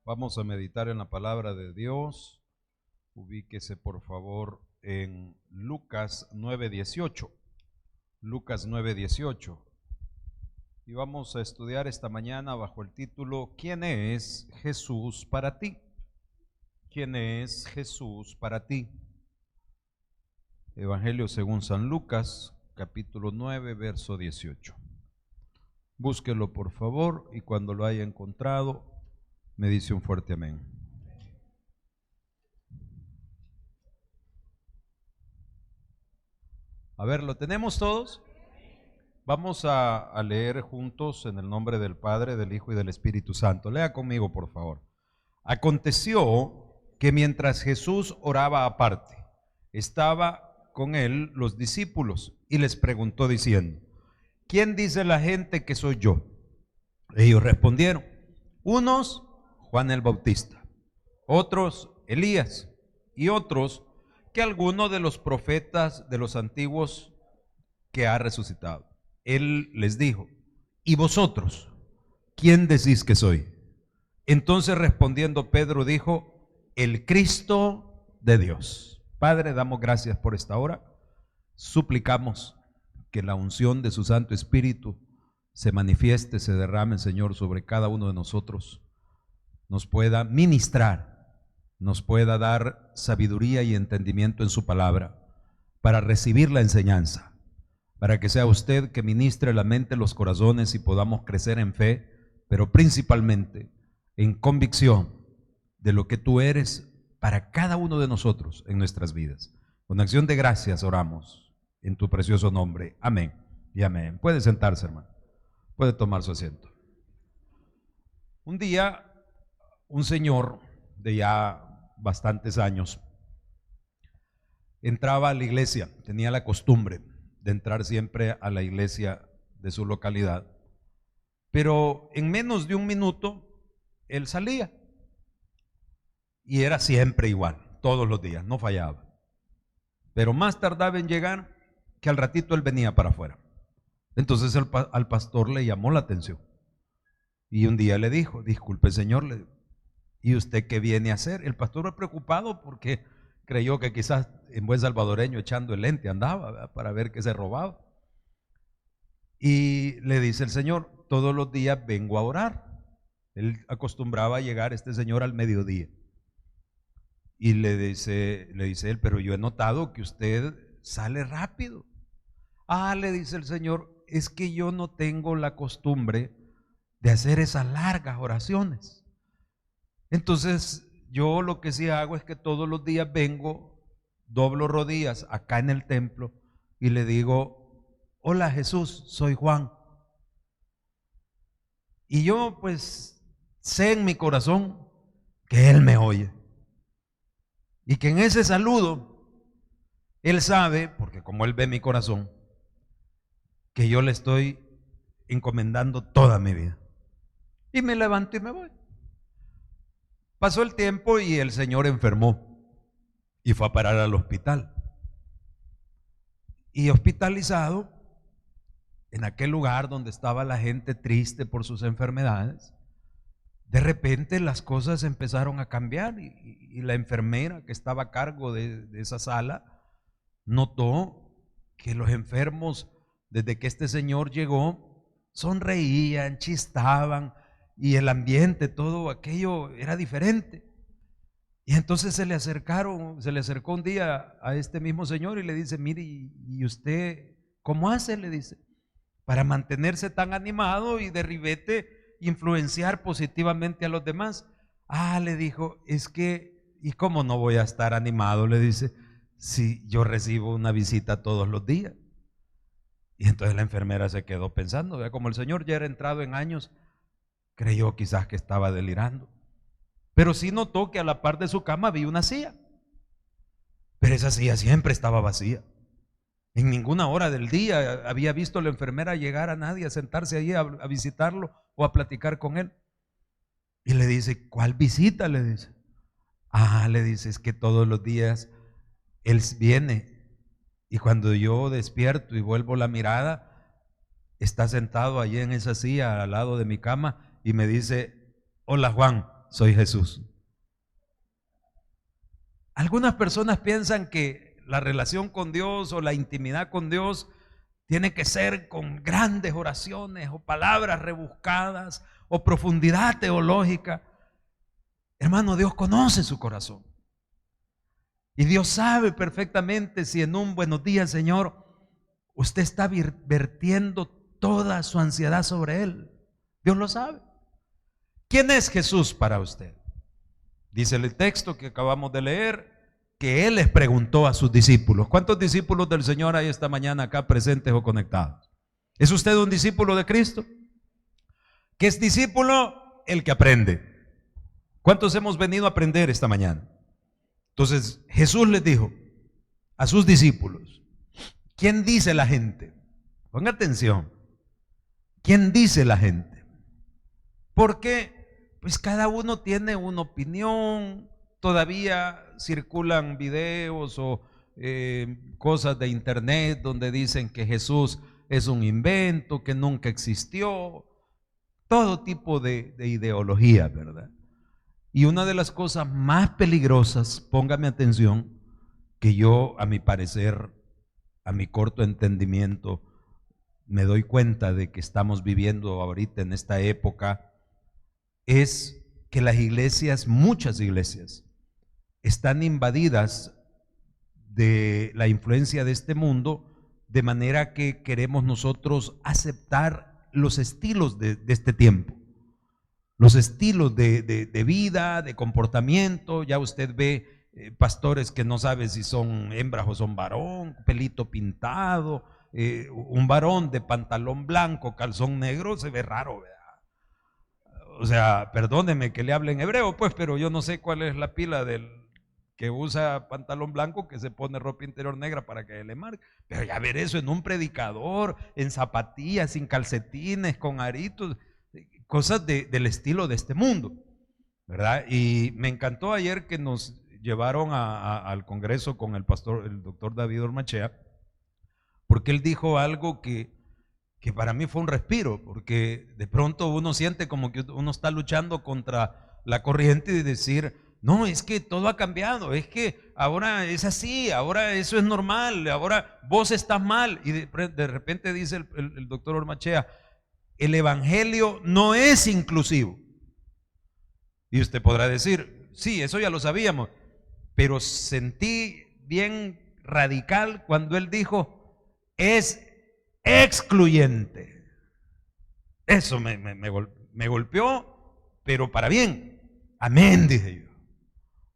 Vamos a meditar en la palabra de Dios. Ubíquese por favor en Lucas 9:18. Lucas 9:18. Y vamos a estudiar esta mañana bajo el título ¿Quién es Jesús para ti? ¿Quién es Jesús para ti? Evangelio según San Lucas, capítulo 9, verso 18. Búsquelo por favor y cuando lo haya encontrado, me dice un fuerte amén. A ver, ¿lo tenemos todos? Vamos a leer juntos en el nombre del Padre, del Hijo y del Espíritu Santo. Lea conmigo, por favor. Aconteció que mientras Jesús oraba aparte, estaba con él los discípulos y les preguntó diciendo: ¿quién dice la gente que soy yo? Ellos respondieron: unos, Juan el Bautista, otros, Elías, y otros, que alguno de los profetas de los antiguos que ha resucitado. Él les dijo: ¿y vosotros? ¿Quién decís que soy? Entonces respondiendo Pedro dijo: el Cristo de Dios. Padre, damos gracias por esta hora. Suplicamos que la unción de su Santo Espíritu se manifieste, se derrame, Señor, sobre cada uno de nosotros, nos pueda ministrar, nos pueda dar sabiduría y entendimiento en su palabra para recibir la enseñanza, para que sea usted que ministre la mente, los corazones y podamos crecer en fe, pero principalmente en convicción de lo que tú eres para cada uno de nosotros en nuestras vidas. Con acción de gracias oramos en tu precioso nombre. Amén y amén. Puede sentarse, hermano. Puede tomar su asiento. Un día, un señor de ya bastantes años entraba a la iglesia, tenía la costumbre de entrar siempre a la iglesia de su localidad, pero en menos de un minuto él salía y era siempre igual, todos los días, no fallaba, pero más tardaba en llegar que al ratito él venía para afuera. Entonces al pastor le llamó la atención y un día le dijo: disculpe señor, ¿y usted qué viene a hacer? El pastor era preocupado porque creyó que quizás en buen salvadoreño echando el lente andaba, ¿verdad?, para ver qué se robaba. Y le dice el señor: todos los días vengo a orar. Él acostumbraba a llegar este señor al mediodía. Y le dice él: pero yo he notado que usted sale rápido. Ah, le dice el señor, es que yo no tengo la costumbre de hacer esas largas oraciones. Entonces yo lo que sí hago es que todos los días vengo, doblo rodillas acá en el templo y le digo: hola Jesús, soy Juan. Y yo pues sé en mi corazón que Él me oye y que en ese saludo Él sabe, porque como Él ve mi corazón, que yo le estoy encomendando toda mi vida. Y me levanto y me voy. Pasó el tiempo y el señor enfermó y fue a parar al hospital. Y hospitalizado, en aquel lugar donde estaba la gente triste por sus enfermedades, de repente las cosas empezaron a cambiar y la enfermera que estaba a cargo de esa sala notó que los enfermos, desde que este señor llegó, sonreían, chistaban y el ambiente, todo aquello era diferente. Y entonces se le acercó un día a este mismo señor y le dice: mire, ¿y usted cómo hace? Le dice, para mantenerse tan animado y de ribete influenciar positivamente a los demás. Ah, le dijo, es que, ¿y cómo no voy a estar animado? Le dice, si yo recibo una visita todos los días. Y entonces la enfermera se quedó pensando, ¿verdad? Como el señor ya era entrado en años, creyó quizás que estaba delirando, pero sí notó que a la par de su cama había una silla, pero esa silla siempre estaba vacía. En ninguna hora del día había visto la enfermera llegar a nadie a sentarse allí a visitarlo o a platicar con él. Y le dice, ¿cuál visita? Le dice. Ah, le dice, es que todos los días él viene y cuando yo despierto y vuelvo la mirada, está sentado allí en esa silla al lado de mi cama y me dice: hola Juan, soy Jesús. Algunas personas piensan que la relación con Dios o la intimidad con Dios tiene que ser con grandes oraciones o palabras rebuscadas o profundidad teológica. Hermano, Dios conoce su corazón. Y Dios sabe perfectamente si en un buenos días, Señor, usted está vertiendo toda su ansiedad sobre Él. Dios lo sabe. ¿Quién es Jesús para usted? Dice el texto que acabamos de leer que Él les preguntó a sus discípulos. ¿Cuántos discípulos del Señor hay esta mañana acá presentes o conectados? ¿Es usted un discípulo de Cristo? ¿Qué es discípulo? El que aprende. ¿Cuántos hemos venido a aprender esta mañana? Entonces Jesús les dijo a sus discípulos: ¿quién dice la gente? Ponga atención. ¿Quién dice la gente? Porque pues cada uno tiene una opinión. Todavía circulan videos o cosas de internet donde dicen que Jesús es un invento, que nunca existió. Todo tipo de ideología, ¿verdad? Y una de las cosas más peligrosas, póngame atención, que yo, a mi parecer, a mi corto entendimiento, me doy cuenta de que estamos viviendo ahorita en esta época, es que las iglesias, muchas iglesias, están invadidas de la influencia de este mundo, de manera que queremos nosotros aceptar los estilos de este tiempo. Los estilos de vida, de comportamiento. Ya usted ve pastores que no sabe si son hembras o son varón, pelito pintado, un varón de pantalón blanco, calzón negro, se ve raro, ¿verdad? O sea, perdóneme que le hable en hebreo, pues, pero yo no sé cuál es la pila del que usa pantalón blanco que se pone ropa interior negra para que le marque. Pero ya ver eso en un predicador, en zapatillas, sin calcetines, con aritos, cosas del estilo de este mundo, ¿verdad? Y me encantó ayer que nos llevaron al Congreso con el pastor, el doctor David Ormachea, porque él dijo algo que para mí fue un respiro, porque de pronto uno siente como que uno está luchando contra la corriente y decir: no, es que todo ha cambiado, es que ahora es así, ahora eso es normal, ahora vos estás mal. Y de repente dice el doctor Ormachea: el evangelio no es inclusivo. Y usted podrá decir: sí, eso ya lo sabíamos, pero sentí bien radical cuando él dijo: es excluyente. Eso me golpeó, pero para bien. Amén, dije yo.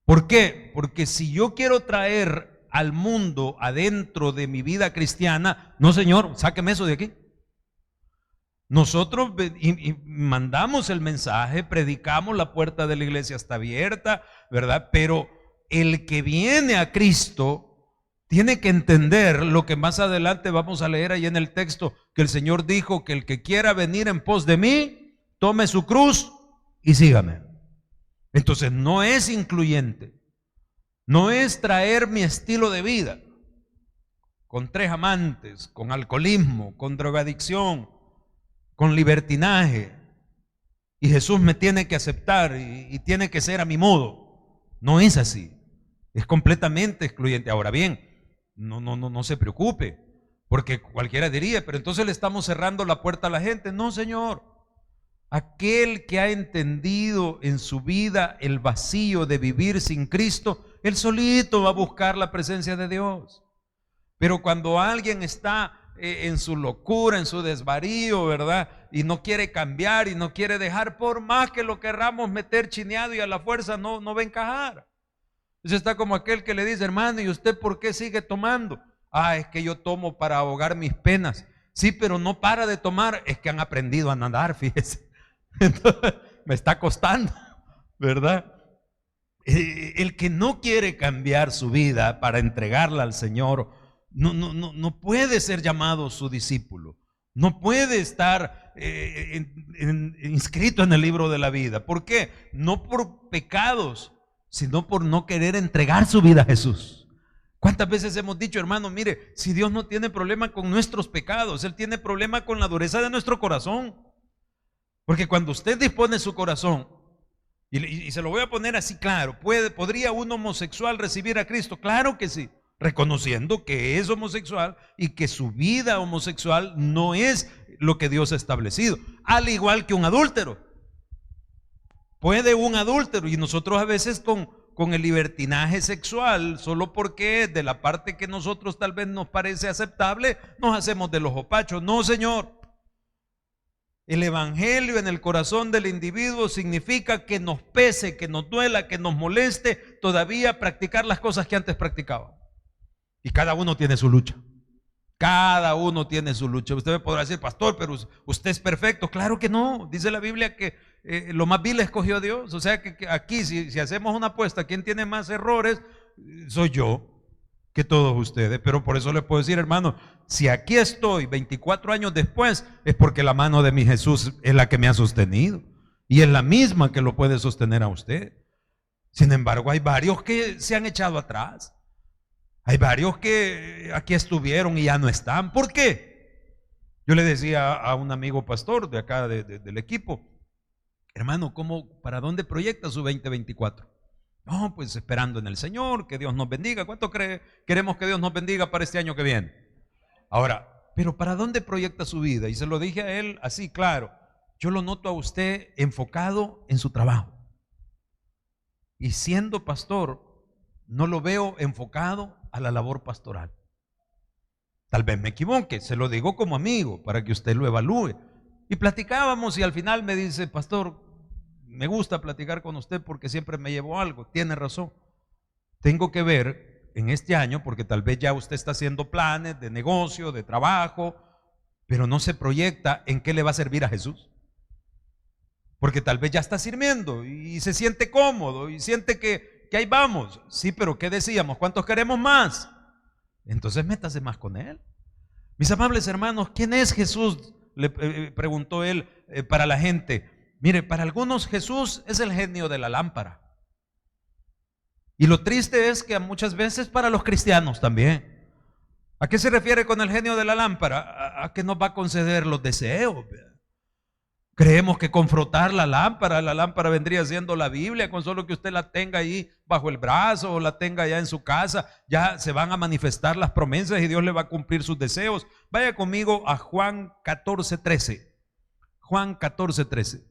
¿Por qué? Porque si yo quiero traer al mundo adentro de mi vida cristiana, no, señor, sáqueme eso de aquí. Nosotros mandamos el mensaje, predicamos, la puerta de la iglesia está abierta, ¿verdad? Pero el que viene a Cristo tiene que entender lo que más adelante vamos a leer ahí en el texto, que el Señor dijo que el que quiera venir en pos de mí, tome su cruz y sígame. Entonces no es incluyente, no es traer mi estilo de vida con 3 amantes, con alcoholismo, con drogadicción, con libertinaje, y Jesús me tiene que aceptar y tiene que ser a mi modo. No es así, es completamente excluyente. Ahora bien, no se preocupe, porque cualquiera diría: pero entonces le estamos cerrando la puerta a la gente. No, señor. Aquel que ha entendido en su vida el vacío de vivir sin Cristo, él solito va a buscar la presencia de Dios. Pero cuando alguien está en su locura, en su desvarío, ¿verdad? Y no quiere cambiar y no quiere dejar, por más que lo querramos meter chineado y a la fuerza, no va a encajar. Entonces está como aquel que le dice: hermano, ¿y usted por qué sigue tomando? Es que yo tomo para ahogar mis penas. Sí, pero no para de tomar, es que han aprendido a nadar, fíjese. Entonces, me está costando, ¿verdad? El que no quiere cambiar su vida para entregarla al Señor, no puede ser llamado su discípulo, no puede estar inscrito en el libro de la vida. ¿Por qué? No por pecados, sino por no querer entregar su vida a Jesús. ¿Cuántas veces hemos dicho: hermano, mire, si Dios no tiene problema con nuestros pecados, Él tiene problema con la dureza de nuestro corazón? Porque cuando usted dispone su corazón Y se lo voy a poner así claro. ¿Podría un homosexual recibir a Cristo? Claro que sí, reconociendo que es homosexual y que su vida homosexual no es lo que Dios ha establecido. Al igual que un adúltero. Puede un adúltero, y nosotros a veces con el libertinaje sexual, solo porque de la parte que nosotros tal vez nos parece aceptable, nos hacemos de los opachos. No, Señor. El evangelio en el corazón del individuo significa que nos pese, que nos duela, que nos moleste todavía practicar las cosas que antes practicaba. Y cada uno tiene su lucha. Cada uno tiene su lucha. Usted me podrá decir, pastor, pero usted es perfecto. Claro que no. Dice la Biblia que lo más vil escogió Dios. O sea que aquí si hacemos una apuesta, ¿quién tiene más errores? Soy yo, que todos ustedes. Pero por eso le puedo decir, hermano, si aquí estoy 24 años después, es porque la mano de mi Jesús es la que me ha sostenido. Y es la misma que lo puede sostener a usted. Sin embargo, hay varios que se han echado atrás. Hay varios que aquí estuvieron y ya no están. ¿Por qué? Yo le decía a un amigo pastor de acá del equipo, hermano, ¿para dónde proyecta su 2024? No, pues esperando en el Señor, que Dios nos bendiga. ¿Cuánto queremos que Dios nos bendiga para este año que viene? Ahora, pero ¿para dónde proyecta su vida? Y se lo dije a él así, claro. Yo lo noto a usted enfocado en su trabajo. Y siendo pastor, no lo veo enfocado a la labor pastoral. Tal vez me equivoque, se lo digo como amigo para que usted lo evalúe. Y platicábamos y al final me dice, pastor, me gusta platicar con usted porque siempre me llevo algo. Tiene razón. Tengo que ver en este año, porque tal vez ya usted está haciendo planes de negocio, de trabajo, pero no se proyecta en qué le va a servir a Jesús. Porque tal vez ya está sirviendo y se siente cómodo y siente que ahí vamos. Sí, pero ¿qué decíamos? ¿Cuántos queremos más? Entonces métase más con Él. Mis amables hermanos, ¿quién es Jesús? Le preguntó él para la gente. Mire, para algunos Jesús es el genio de la lámpara. Y lo triste es que muchas veces para los cristianos también. ¿A qué se refiere con el genio de la lámpara? A que nos va a conceder los deseos. Creemos que con frotar la lámpara vendría siendo la Biblia, con solo que usted la tenga ahí bajo el brazo o la tenga ya en su casa, ya se van a manifestar las promesas y Dios le va a cumplir sus deseos. Vaya conmigo a Juan 14:13. Juan 14:13.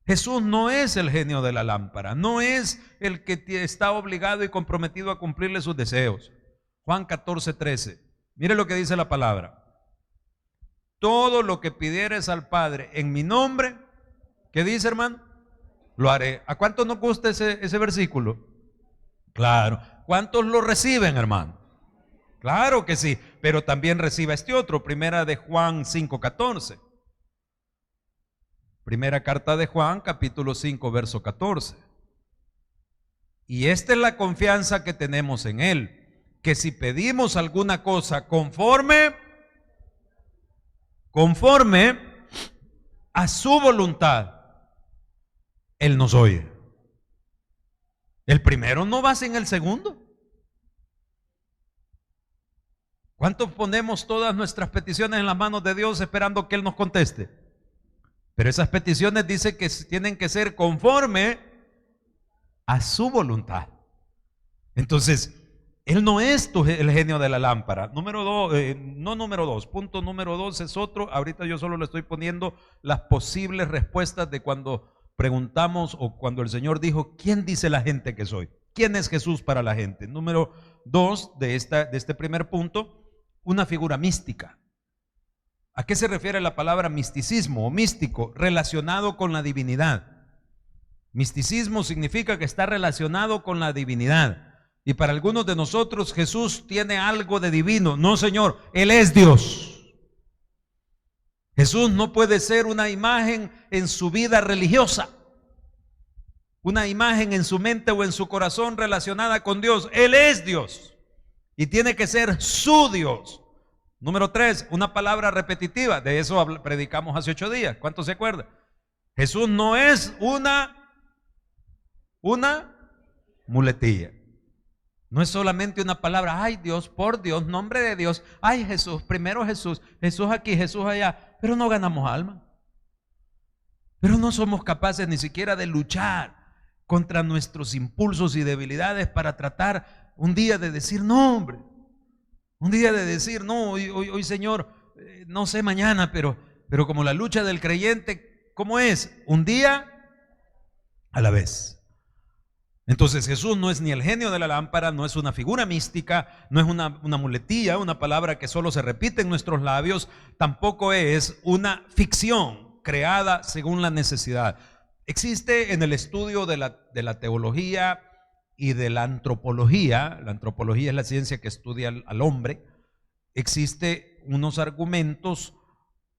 Jesús no es el genio de la lámpara, no es el que está obligado y comprometido a cumplirle sus deseos. Juan 14:13. Mire lo que dice la palabra. Todo lo que pidieres al Padre en mi nombre, ¿qué dice, hermano? Lo haré. ¿A cuántos nos gusta ese versículo? Claro. ¿Cuántos lo reciben, hermano? Claro que sí, pero también recibe este otro, primera de Juan 5:14. Primera carta de Juan, capítulo 5, verso 14. Y esta es la confianza que tenemos en Él, que si pedimos alguna cosa conforme a su voluntad, Él nos oye. El primero no va sin el segundo. ¿Cuántos ponemos todas nuestras peticiones en las manos de Dios esperando que Él nos conteste? Pero esas peticiones dice que tienen que ser conforme a su voluntad. Entonces, Él no es el genio de la lámpara. Punto número dos es otro. Ahorita yo solo le estoy poniendo las posibles respuestas de cuando preguntamos o cuando el Señor dijo, ¿quién dice la gente que soy? ¿Quién es Jesús para la gente? Número dos de este primer punto, una figura mística. ¿A qué se refiere la palabra misticismo o místico? Relacionado con la divinidad. Misticismo significa que está relacionado con la divinidad. Y para algunos de nosotros Jesús tiene algo de divino. No, Señor, Él es Dios. Jesús no puede ser una imagen en su vida religiosa, una imagen en su mente o en su corazón relacionada con Dios. Él es Dios y tiene que ser su Dios. Número 3, una palabra repetitiva. De eso predicamos hace 8 días. ¿Cuántos se acuerdan? Jesús no es una muletilla. No es solamente una palabra, ay Dios, por Dios, nombre de Dios, ay Jesús, primero Jesús, Jesús aquí, Jesús allá, pero no ganamos alma. pero no somos capaces ni siquiera de luchar contra nuestros impulsos y debilidades para tratar un día de decir no, hombre. Un día de decir no, hoy Señor, no sé mañana, pero como la lucha del creyente, ¿cómo es? Un día a la vez. Entonces Jesús no es ni el genio de la lámpara, no es una figura mística, no es una muletilla, una palabra que solo se repite en nuestros labios, tampoco es una ficción creada según la necesidad. Existe en el estudio de la teología y de la antropología es la ciencia que estudia al hombre, existe unos argumentos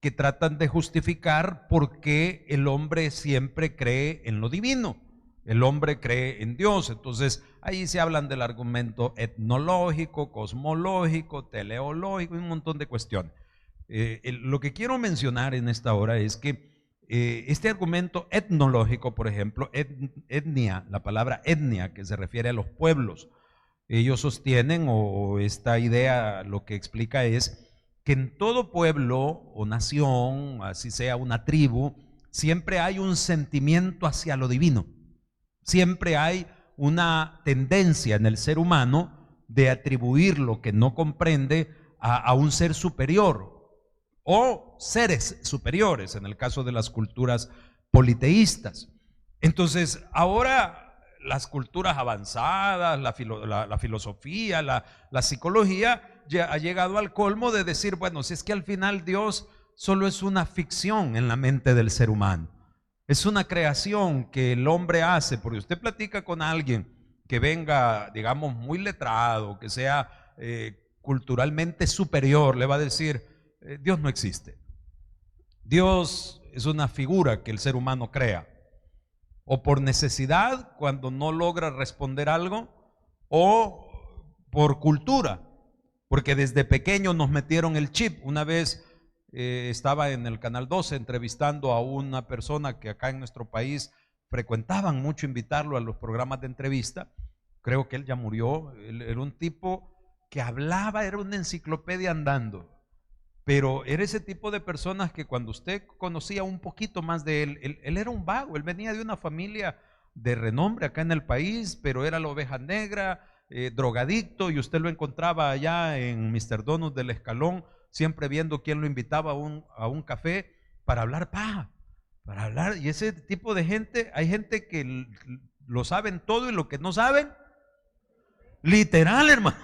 que tratan de justificar por qué el hombre siempre cree en lo divino. El hombre cree en Dios. Entonces ahí se hablan del argumento etnológico, cosmológico, teleológico y un montón de cuestiones. Lo que quiero mencionar en esta hora es que este argumento etnológico, por ejemplo, etnia, la palabra etnia, que se refiere a los pueblos, ellos sostienen, o esta idea lo que explica es que en todo pueblo o nación, así sea una tribu, siempre hay un sentimiento hacia lo divino. Siempre hay una tendencia en el ser humano de atribuir lo que no comprende a un ser superior o seres superiores, en el caso de las culturas politeístas. Entonces, ahora las culturas avanzadas, la filosofía, la psicología, ya ha llegado al colmo de decir, bueno, si es que al final Dios solo es una ficción en la mente del ser humano. Es una creación que el hombre hace, porque usted platica con alguien que venga, digamos, muy letrado, que sea culturalmente superior, le va a decir, Dios no existe. Dios es una figura que el ser humano crea, o por necesidad cuando no logra responder algo, o por cultura, porque desde pequeño nos metieron el chip. Una vez estaba en el Canal 12 entrevistando a una persona que acá en nuestro país frecuentaban mucho invitarlo a los programas de entrevista. Creo que él ya murió. Él era un tipo que hablaba, era una enciclopedia andando, pero era ese tipo de personas que cuando usted conocía un poquito más de él, él era un vago. Él venía de una familia de renombre acá en el país, pero era la oveja negra, drogadicto, y usted lo encontraba allá en Mr. Donuts del Escalón, siempre viendo quién lo invitaba a un café para hablar paja, para hablar. Y ese tipo de gente, hay gente que lo saben todo y lo que no saben, literal, hermano,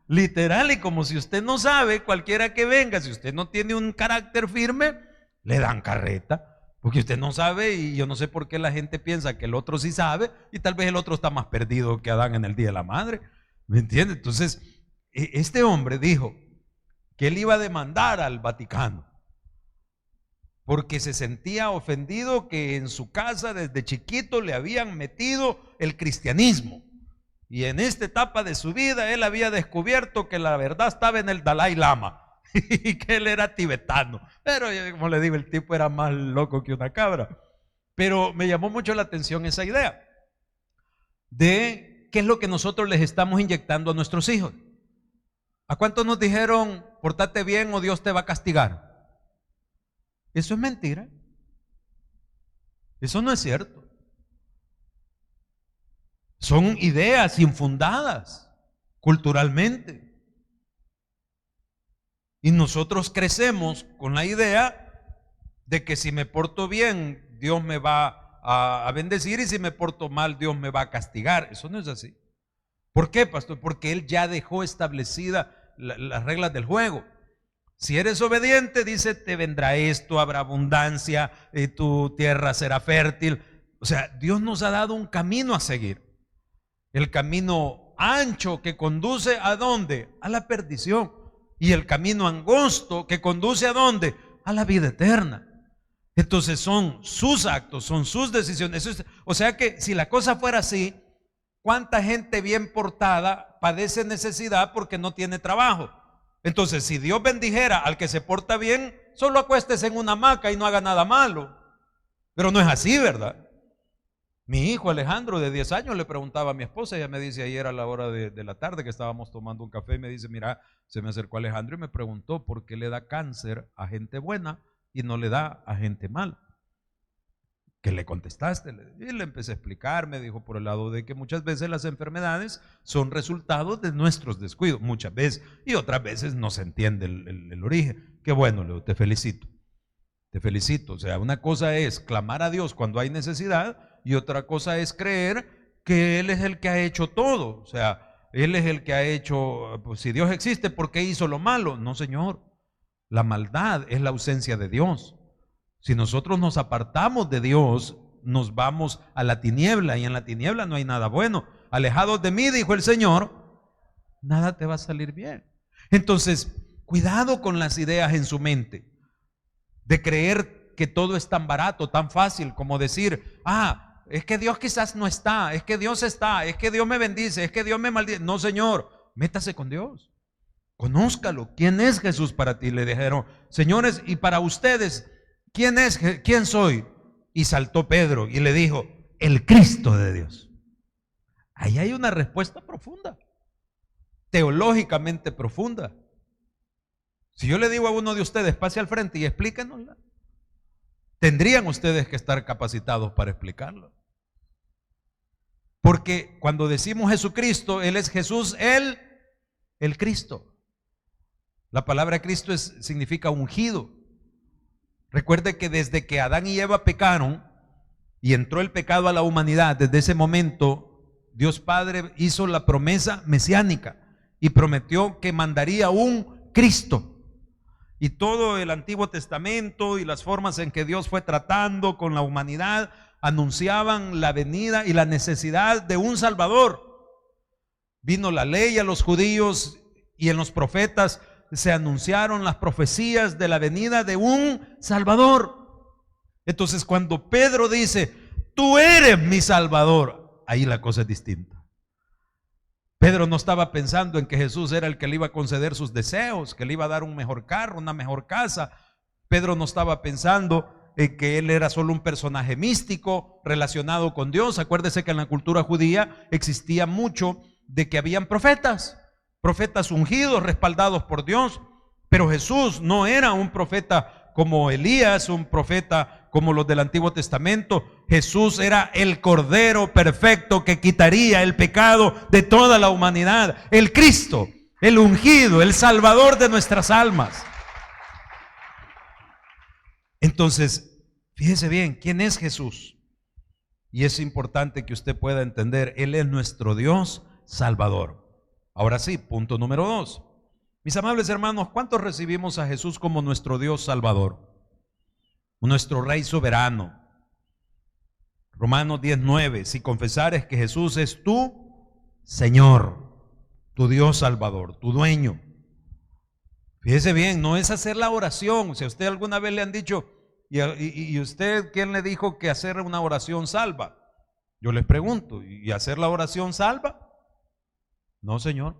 literal. Y como si usted no sabe, cualquiera que venga, si usted no tiene un carácter firme, le dan carreta, porque usted no sabe. Y yo no sé por qué la gente piensa que el otro sí sabe, y tal vez el otro está más perdido que Adán en el día de la madre, ¿me entiende? Entonces este hombre dijo que él iba a demandar al Vaticano porque se sentía ofendido que en su casa desde chiquito le habían metido el cristianismo, y en esta etapa de su vida él había descubierto que la verdad estaba en el Dalai Lama y que él era tibetano. Pero como le digo, el tipo era más loco que una cabra. Pero me llamó mucho la atención esa idea de qué es lo que nosotros les estamos inyectando a nuestros hijos. ¿A cuántos nos dijeron, pórtate bien o Dios te va a castigar? Eso es mentira. Eso no es cierto. Son ideas infundadas culturalmente. Y nosotros crecemos con la idea de que si me porto bien, Dios me va a bendecir, y si me porto mal, Dios me va a castigar. Eso no es así. ¿Por qué, pastor? Porque Él ya dejó establecida las reglas del juego. Si eres obediente, dice, te vendrá esto, habrá abundancia, y tu tierra será fértil. O sea, Dios nos ha dado un camino a seguir. El camino ancho que conduce ¿a dónde? A la perdición. Y el camino angosto que conduce ¿a dónde? A la vida eterna. Entonces son sus actos, son sus decisiones. O sea que si la cosa fuera así, ¿cuánta gente bien portada padece necesidad porque no tiene trabajo? Entonces, si Dios bendijera al que se porta bien, solo acuéstese en una hamaca y no haga nada malo. Pero no es así, ¿verdad? Mi hijo Alejandro, de 10 años, le preguntaba a mi esposa. Ella me dice ayer a la hora de la tarde que estábamos tomando un café, y me dice, mira, se me acercó Alejandro y me preguntó por qué le da cáncer a gente buena y no le da a gente mala. ¿Qué le contestaste? Y le empecé a explicar, me dijo por el lado de que muchas veces las enfermedades son resultado de nuestros descuidos, muchas veces, y otras veces no se entiende el origen. Qué bueno, le digo, te felicito. Te felicito. O sea, una cosa es clamar a Dios cuando hay necesidad y otra cosa es creer que Él es el que ha hecho todo. O sea, Él es el que ha hecho, pues si Dios existe, ¿por qué hizo lo malo? No, Señor. La maldad es la ausencia de Dios. Si nosotros nos apartamos de Dios, nos vamos a la tiniebla y en la tiniebla no hay nada bueno. Alejados de mí, dijo el Señor, nada te va a salir bien. Entonces, cuidado con las ideas en su mente de creer que todo es tan barato, tan fácil como decir, es que Dios quizás no está, es que Dios está, es que Dios me bendice, es que Dios me maldice. No, Señor, métase con Dios. Conózcalo. ¿Quién es Jesús para ti? Le dijeron, señores, y para ustedes, ¿quién soy? Y saltó Pedro y le dijo, el Cristo de Dios. Ahí hay una respuesta profunda, teológicamente profunda. Si yo le digo a uno de ustedes, pase al frente y explíquenosla, tendrían ustedes que estar capacitados para explicarlo. Porque cuando decimos Jesucristo, Él es Jesús, el Cristo. La palabra Cristo significa ungido. Recuerde que desde que Adán y Eva pecaron y entró el pecado a la humanidad, desde ese momento Dios Padre hizo la promesa mesiánica y prometió que mandaría un Cristo. Y todo el Antiguo Testamento y las formas en que Dios fue tratando con la humanidad anunciaban la venida y la necesidad de un Salvador. Vino la ley a los judíos y en los profetas se anunciaron las profecías de la venida de un Salvador. Entonces cuando Pedro dice, tú eres mi Salvador, ahí la cosa es distinta. Pedro no estaba pensando en que Jesús era el que le iba a conceder sus deseos, que le iba a dar un mejor carro, una mejor casa. Pedro no estaba pensando en que él era solo un personaje místico relacionado con Dios. Acuérdese que en la cultura judía existía mucho de que habían profetas ungidos, respaldados por Dios, pero Jesús no era un profeta como Elías, un profeta como los del Antiguo Testamento. Jesús era el Cordero perfecto que quitaría el pecado de toda la humanidad, el Cristo, el ungido, el Salvador de nuestras almas. Entonces, fíjese bien, ¿quién es Jesús? Y es importante que usted pueda entender, Él es nuestro Dios Salvador. Ahora sí, punto número 2. Mis amables hermanos, ¿cuántos recibimos a Jesús como nuestro Dios Salvador? Nuestro Rey soberano. Romanos 10:9, si confesares que Jesús es tu Señor, tu Dios Salvador, tu dueño. Fíjese bien, no es hacer la oración. Si a usted alguna vez le han dicho, ¿y usted quién le dijo que hacer una oración salva? Yo les pregunto, ¿y hacer la oración salva? No, Señor.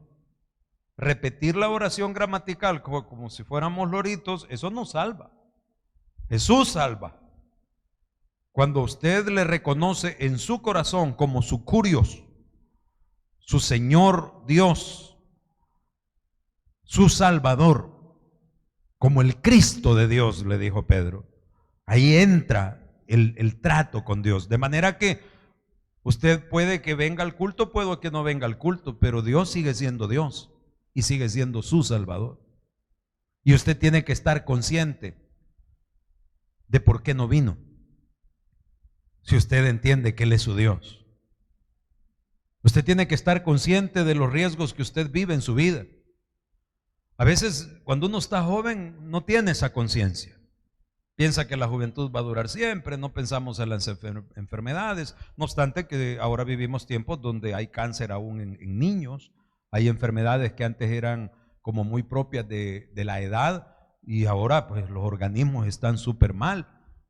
Repetir la oración gramatical como si fuéramos loritos, eso no salva. Jesús salva. Cuando usted le reconoce en su corazón como su Curios, su Señor Dios, su Salvador, como el Cristo de Dios, le dijo Pedro, ahí entra el trato con Dios. De manera que usted puede que venga al culto, puede que no venga al culto, pero Dios sigue siendo Dios y sigue siendo su Salvador. Y usted tiene que estar consciente de por qué no vino, si usted entiende que Él es su Dios. Usted tiene que estar consciente de los riesgos que usted vive en su vida. A veces cuando uno está joven no tiene esa conciencia. Piensa que la juventud va a durar siempre, no pensamos en las enfermedades. No obstante que ahora vivimos tiempos donde hay cáncer aún en niños, hay enfermedades que antes eran como muy propias de la edad y ahora pues los organismos están súper mal,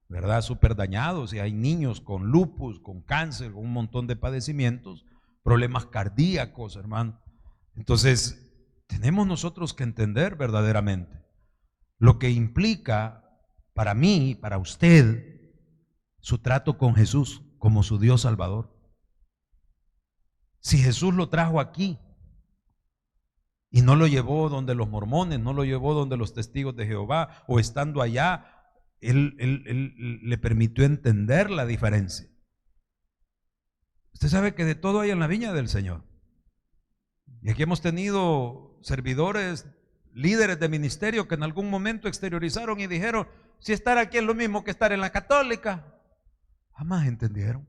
¿verdad? Súper dañados, y hay niños con lupus, con cáncer, con un montón de padecimientos, problemas cardíacos, hermano. Entonces tenemos nosotros que entender verdaderamente lo que implica para mí, para usted, su trato con Jesús como su Dios Salvador. Si Jesús lo trajo aquí y no lo llevó donde los mormones, no lo llevó donde los testigos de Jehová, o estando allá él le permitió entender la diferencia. Usted sabe que de todo hay en la viña del Señor. Y aquí hemos tenido servidores, líderes de ministerio que en algún momento exteriorizaron y dijeron, si estar aquí es lo mismo que estar en la católica. Jamás entendieron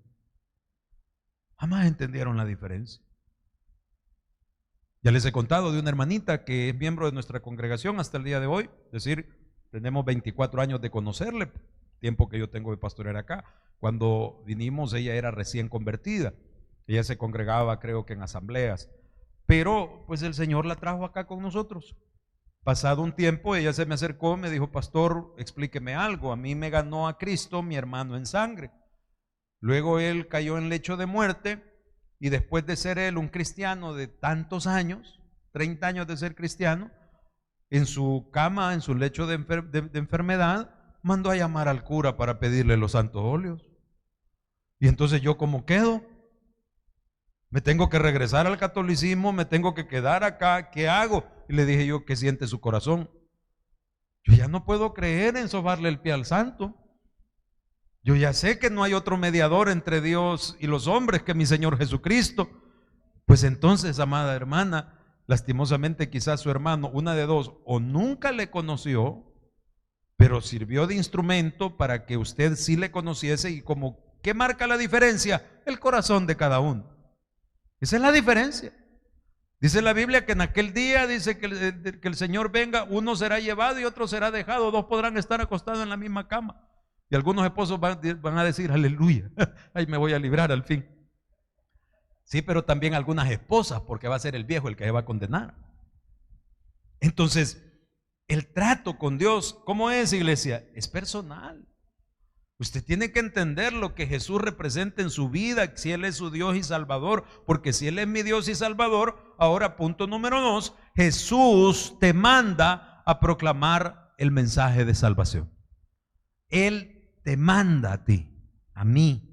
la diferencia. Ya les he contado de una hermanita que es miembro de nuestra congregación hasta el día de hoy, es decir, tenemos 24 años de conocerle, tiempo que yo tengo de pastorear acá. Cuando vinimos ella era recién convertida, ella se congregaba creo que en asambleas, pero pues el Señor la trajo acá con nosotros. Pasado un tiempo ella se me acercó, me dijo, pastor, explíqueme algo, a mí me ganó a Cristo mi hermano en sangre, luego él cayó en lecho de muerte y después de ser él un cristiano de tantos años, 30 años de ser cristiano, en su cama, en su lecho de enfermedad, mandó a llamar al cura para pedirle los santos óleos. Y entonces yo, ¿cómo quedo? Me tengo que regresar al catolicismo, me tengo que quedar acá, ¿qué hago? Y le dije yo, ¿qué siente su corazón? Yo ya no puedo creer en sobarle el pie al santo. Yo ya sé que no hay otro mediador entre Dios y los hombres que mi Señor Jesucristo. Pues entonces, amada hermana, lastimosamente quizás su hermano, una de dos, o nunca le conoció, pero sirvió de instrumento para que usted sí le conociese. Y como, ¿qué marca la diferencia? El corazón de cada uno. Esa es la diferencia. Dice la Biblia que en aquel día, dice que el Señor venga, uno será llevado y otro será dejado, dos podrán estar acostados en la misma cama. Y algunos esposos van a decir, aleluya, ahí me voy a librar al fin. Sí, pero también algunas esposas, porque va a ser el viejo el que se va a condenar. Entonces, el trato con Dios, ¿cómo es, iglesia? Es personal. Usted tiene que entender lo que Jesús representa en su vida, si Él es su Dios y Salvador, porque si Él es mi Dios y Salvador, ahora punto número 2, Jesús te manda a proclamar el mensaje de salvación. Él te manda a ti, a mí,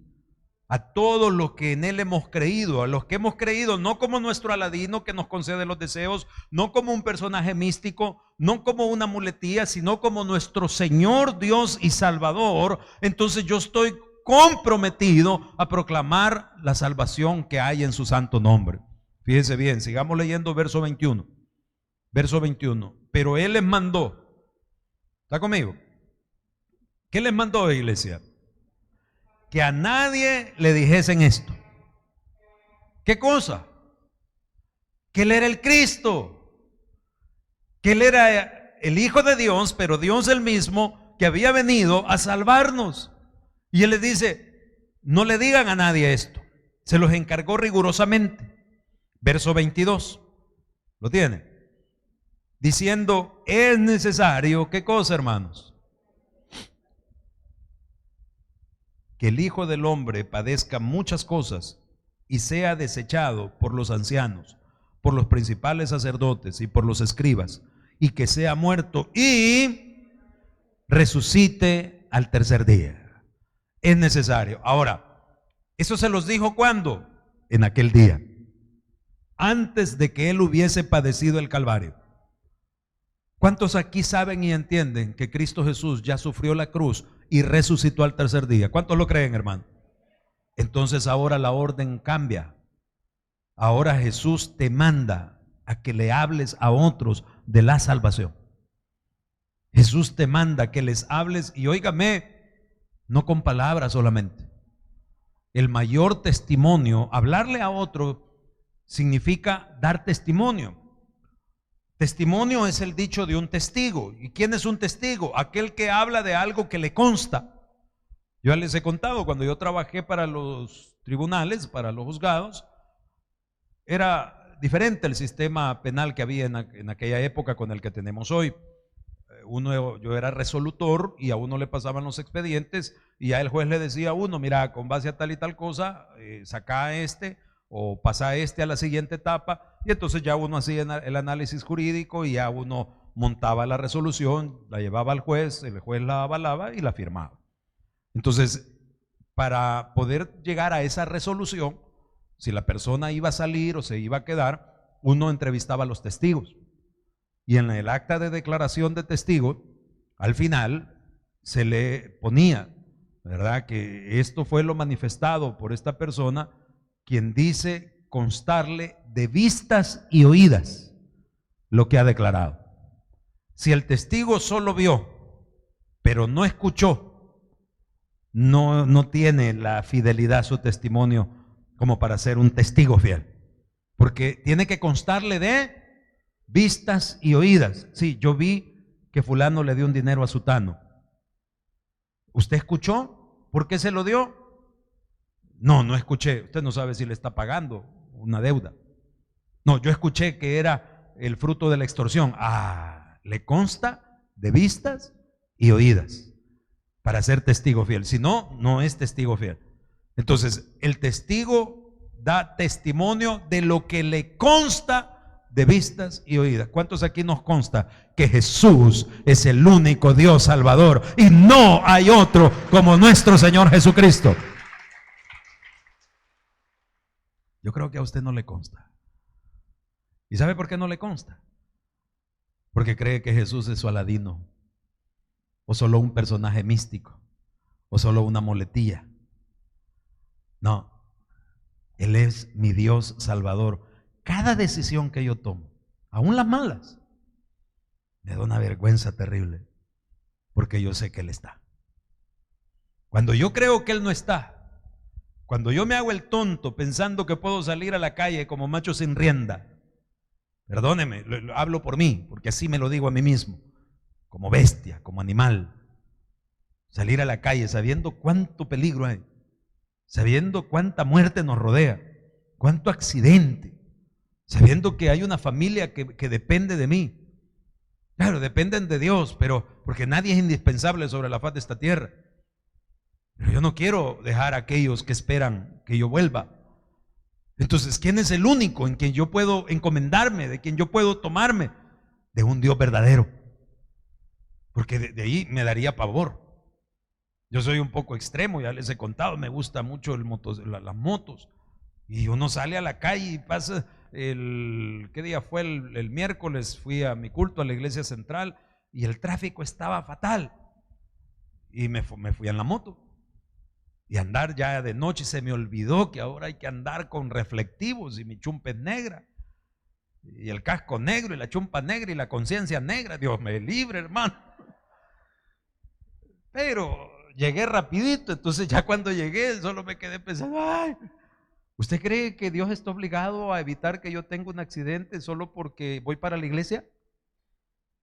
a todos los que en Él hemos creído, a los que hemos creído no como nuestro Aladino que nos concede los deseos, no como un personaje místico, no como una muletía, sino como nuestro Señor, Dios y Salvador. Entonces yo estoy comprometido a proclamar la salvación que hay en su santo nombre. Fíjense bien, sigamos leyendo verso 21. Verso 21. Pero Él les mandó. ¿Está conmigo? ¿Qué les mandó, iglesia? Que a nadie le dijesen esto. ¿Qué cosa? Que Él era el Cristo, que Él era el Hijo de Dios, pero Dios el mismo, que había venido a salvarnos. Y Él les dice, no le digan a nadie esto. Se los encargó rigurosamente. Verso 22. ¿Lo tiene? Diciendo, es necesario, ¿qué cosa, hermanos? Que el Hijo del Hombre padezca muchas cosas y sea desechado por los ancianos, por los principales sacerdotes y por los escribas, y que sea muerto y resucite al tercer día. Es necesario. Ahora, eso se los dijo ¿cuándo? En aquel día, antes de que Él hubiese padecido el Calvario. ¿Cuántos aquí saben y entienden que Cristo Jesús ya sufrió la cruz y resucitó al tercer día? ¿Cuántos lo creen, hermano? Entonces ahora la orden cambia. Ahora Jesús te manda a que le hables a otros de la salvación. Jesús te manda que les hables, y óigame, no con palabras solamente. El mayor testimonio, hablarle a otro, significa dar testimonio. Testimonio es el dicho de un testigo. ¿Y quién es un testigo? Aquel que habla de algo que le consta. Yo ya les he contado, cuando yo trabajé para los tribunales, para los juzgados, era diferente el sistema penal que había en aquella época con el que tenemos hoy. Yo era resolutor y a uno le pasaban los expedientes y ya el juez le decía a uno, mira, con base a tal y tal cosa, saca a este o pasa a este a la siguiente etapa. Y entonces ya uno hacía el análisis jurídico y ya uno montaba la resolución, la llevaba al juez, el juez la avalaba y la firmaba. Entonces, para poder llegar a esa resolución, si la persona iba a salir o se iba a quedar, uno entrevistaba a los testigos. Y en el acta de declaración de testigo, al final, se le ponía, ¿verdad? Que esto fue lo manifestado por esta persona, quien dice constarle de vistas y oídas lo que ha declarado. Si el testigo solo vio, pero no escuchó, no tiene la fidelidad a su testimonio como para ser un testigo fiel, porque tiene que constarle de vistas y oídas. Sí, yo vi que fulano le dio un dinero a sutano. ¿Usted escuchó? ¿Por qué se lo dio? No escuché. Usted no sabe si le está pagando una deuda. No, yo escuché que era el fruto de la extorsión. Le consta de vistas y oídas para ser testigo fiel. Si no, no es testigo fiel. Entonces, el testigo da testimonio de lo que le consta de vistas y oídas. ¿Cuántos aquí nos consta que Jesús es el único Dios Salvador y no hay otro como nuestro Señor Jesucristo? Yo creo que a usted no le consta. ¿Y sabe por qué no le consta? Porque cree que Jesús es su Aladino, o solo un personaje místico, o solo una muletilla. No, Él es mi Dios Salvador. Cada decisión que yo tomo, aún las malas, me da una vergüenza terrible, porque yo sé que Él está. Cuando yo creo que Él no está, cuando yo me hago el tonto pensando que puedo salir a la calle como macho sin rienda, perdóneme, lo hablo por mí, porque así me lo digo a mí mismo, como bestia, como animal, salir a la calle sabiendo cuánto peligro hay, sabiendo cuánta muerte nos rodea, cuánto accidente, sabiendo que hay una familia que depende de mí. Claro, dependen de Dios, pero porque nadie es indispensable sobre la faz de esta tierra. Pero yo no quiero dejar a aquellos que esperan que yo vuelva. Entonces, ¿quién es el único en quien yo puedo encomendarme, de quien yo puedo tomarme? De un Dios verdadero. Porque de ahí me daría pavor. Yo soy un poco extremo, ya les he contado, me gusta mucho las motos. Y uno sale a la calle y pasa, ¿qué día fue? El miércoles fui a mi culto a la iglesia central y el tráfico estaba fatal. Y me fui en la moto. Y andar ya de noche, se me olvidó que ahora hay que andar con reflectivos y mi chumpa es negra. Y el casco negro y la chumpa negra y la conciencia negra. Dios me libre, hermano. Pero llegué rapidito, entonces ya cuando llegué solo me quedé pensando, ¿usted cree que Dios está obligado a evitar que yo tenga un accidente solo porque voy para la iglesia?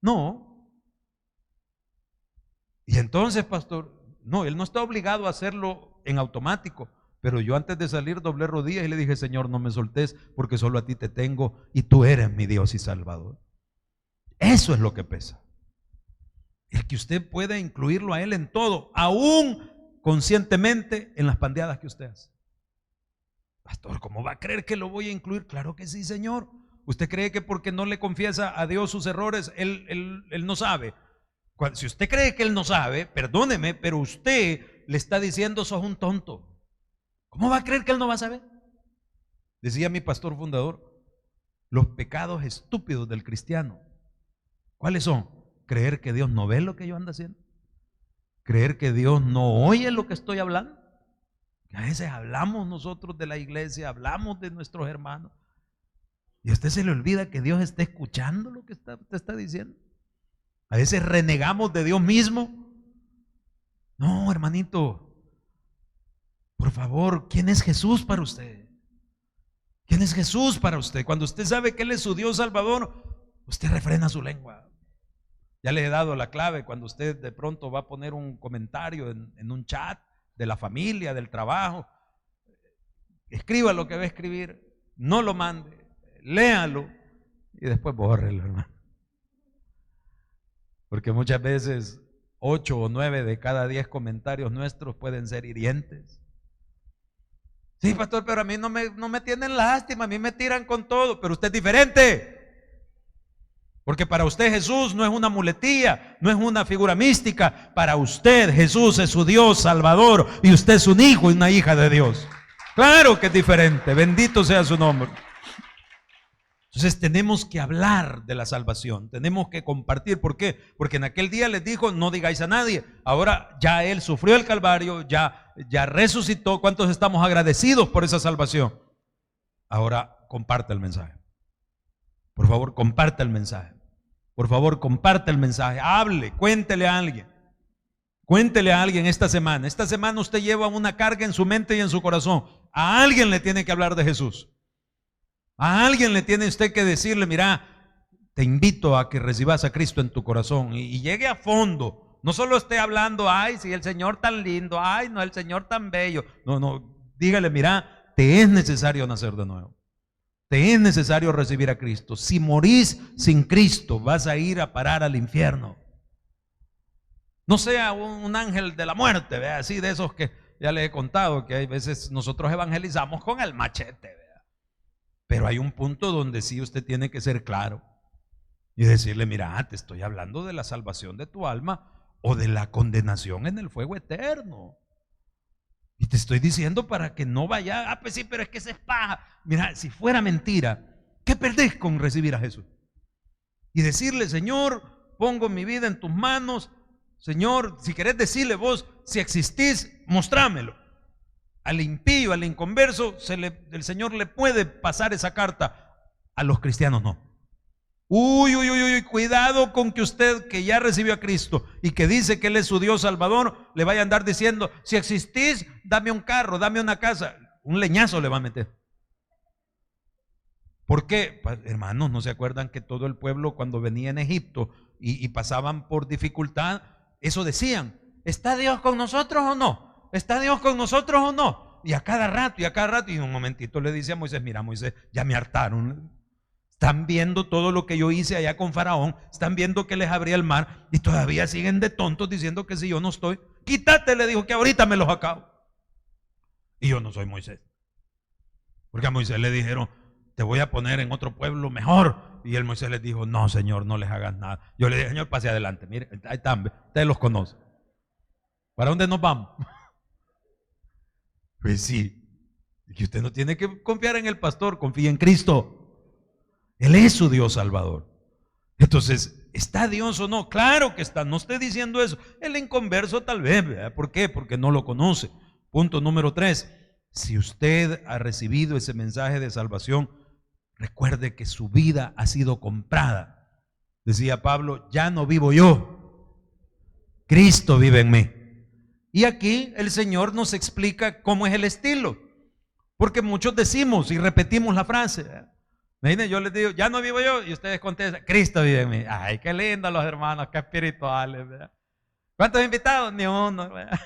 No. Y entonces, pastor, no, Él no está obligado a hacerlo en automático, pero yo antes de salir doblé rodillas y le dije, Señor, no me soltes porque solo a ti te tengo y tú eres mi Dios y Salvador. Eso es lo que pesa. El que usted pueda incluirlo a Él en todo, aún conscientemente en las pandeadas que usted hace. Pastor, ¿cómo va a creer que lo voy a incluir? Claro que sí, Señor. ¿Usted cree que porque no le confiesa a Dios sus errores, Él no sabe? Si usted cree que Él no sabe, perdóneme, pero usted le está diciendo, sos un tonto. ¿Cómo va a creer que Él no va a saber? Decía mi pastor fundador, los pecados estúpidos del cristiano, ¿cuáles son? Creer que Dios no ve lo que yo ando haciendo, creer que Dios no oye lo que estoy hablando. A veces hablamos nosotros de la iglesia, hablamos de nuestros hermanos, y a usted se le olvida que Dios está escuchando lo que usted está diciendo. A veces renegamos de Dios mismo. No, hermanito, por favor, ¿quién es Jesús para usted? ¿Quién es Jesús para usted? Cuando usted sabe que Él es su Dios Salvador, usted refrena su lengua. Ya le he dado la clave cuando usted de pronto va a poner un comentario en un chat de la familia, del trabajo. Escriba lo que va a escribir, no lo mande, léalo y después bórrelo, hermano. Porque muchas veces 8 o 9 de cada 10 comentarios nuestros pueden ser hirientes. Sí, pastor, pero a mí no me tienen lástima, a mí me tiran con todo, pero usted es diferente. Porque para usted Jesús no es una muletilla, no es una figura mística. Para usted Jesús es su Dios Salvador y usted es un hijo y una hija de Dios. Claro que es diferente, bendito sea su nombre. Entonces tenemos que hablar de la salvación, tenemos que compartir. ¿Por qué? Porque en aquel día les dijo, no digáis a nadie. Ahora ya Él sufrió el Calvario, ya resucitó. ¿Cuántos estamos agradecidos por esa salvación? Ahora comparte el mensaje. Por favor, comparte el mensaje. Por favor, comparte el mensaje. Hable, cuéntele a alguien. Cuéntele a alguien esta semana. Esta semana usted lleva una carga en su mente y en su corazón. A alguien le tiene que hablar de Jesús. A alguien le tiene usted que decirle, mira, te invito a que recibas a Cristo en tu corazón y llegue a fondo. No solo esté hablando, ay, sí, el Señor tan lindo, ay, no, el Señor tan bello. No, dígale, mira, te es necesario nacer de nuevo. Te es necesario recibir a Cristo. Si morís sin Cristo, vas a ir a parar al infierno. No sea un ángel de la muerte, ¿vea? Así de esos que ya les he contado, que hay veces nosotros evangelizamos con el machete, ¿vea? Pero hay un punto donde sí usted tiene que ser claro y decirle, mira, te estoy hablando de la salvación de tu alma o de la condenación en el fuego eterno. Y te estoy diciendo para que no vaya, pues sí, pero es que esa es paja. Mira, si fuera mentira, ¿qué perdés con recibir a Jesús? Y decirle, Señor, pongo mi vida en tus manos. Señor, si querés decirle vos, si existís, mostrámelo. Al impío, al inconverso, el Señor le puede pasar esa carta. A los cristianos no. Uy, cuidado con que usted, que ya recibió a Cristo y que dice que Él es su Dios Salvador, le vaya a andar diciendo, si existís, dame un carro, dame una casa. Un leñazo le va a meter. ¿Por qué? Hermanos, ¿no se acuerdan que todo el pueblo cuando venía en Egipto y pasaban por dificultad, eso decían, ¿está Dios con nosotros o no? ¿Está Dios con nosotros o no? Y a cada rato, y un momentito le dice a Moisés, mira Moisés, ya me hartaron. Están viendo todo lo que yo hice allá con Faraón, están viendo que les abría el mar y todavía siguen de tontos diciendo que si yo no estoy, quítate, le dijo, que ahorita me los acabo. Y yo no soy Moisés. Porque a Moisés le dijeron, te voy a poner en otro pueblo mejor. Y el Moisés les dijo, no Señor, no les hagas nada. Yo le dije, Señor, pase adelante, mire, ahí están, ustedes los conocen. ¿Para dónde nos vamos? Pues sí, y usted no tiene que confiar en el pastor, confía en Cristo. Él es su Dios Salvador. Entonces, ¿está Dios o no? Claro que está, no estoy diciendo eso. El inconverso tal vez, ¿verdad? ¿Por qué? Porque no lo conoce. Punto número 3, si usted ha recibido ese mensaje de salvación, recuerde que su vida ha sido comprada. Decía Pablo, ya no vivo yo, Cristo vive en mí. Y aquí el Señor nos explica cómo es el estilo, porque muchos decimos y repetimos la frase. Imagínense, yo les digo, ya no vivo yo, y ustedes contestan, Cristo vive en mí. Ay, qué lindos los hermanos, qué espirituales, ¿verdad? ¿Cuántos invitados? Ni uno, ¿verdad?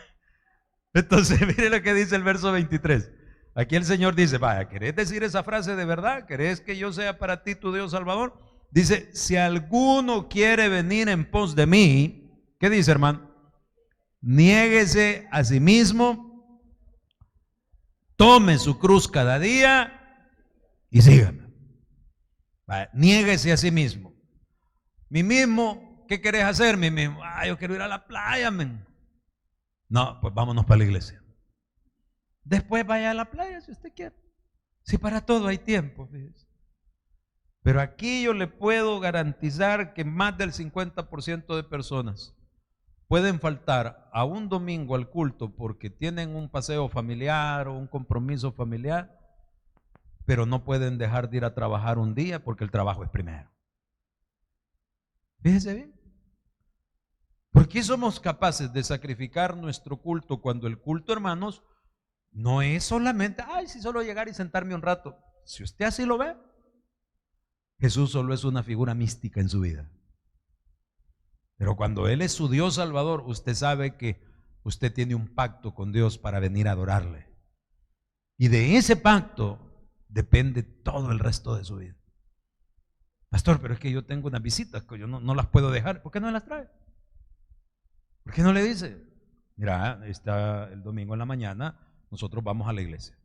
Entonces, mire lo que dice el verso 23. Aquí el Señor dice, vaya, ¿querés decir esa frase de verdad? ¿Querés que yo sea para ti tu Dios Salvador? Dice, si alguno quiere venir en pos de mí, ¿qué dice, hermano? Niéguese a sí mismo, tome su cruz cada día y sígame. Vaya, niéguese a sí mismo. Mí mismo, ¿qué querés hacer? Mí mismo, yo quiero ir a la playa, men. No, pues vámonos para la iglesia. Después vaya a la playa si usted quiere. Si para todo hay tiempo, fíjese. Pero aquí yo le puedo garantizar que más del 50% de personas pueden faltar a un domingo al culto porque tienen un paseo familiar o un compromiso familiar, pero no pueden dejar de ir a trabajar un día porque el trabajo es primero. Fíjese bien. ¿Por qué somos capaces de sacrificar nuestro culto cuando el culto, hermanos, no es solamente, si solo llegar y sentarme un rato? Si usted así lo ve, Jesús solo es una figura mística en su vida. Pero cuando Él es su Dios Salvador, usted sabe que usted tiene un pacto con Dios para venir a adorarle. Y de ese pacto depende todo el resto de su vida. Pastor, pero es que yo tengo unas visitas que yo no las puedo dejar. ¿Por qué no las trae? ¿Por qué no le dice? Mira, está el domingo en la mañana, nosotros vamos a la iglesia.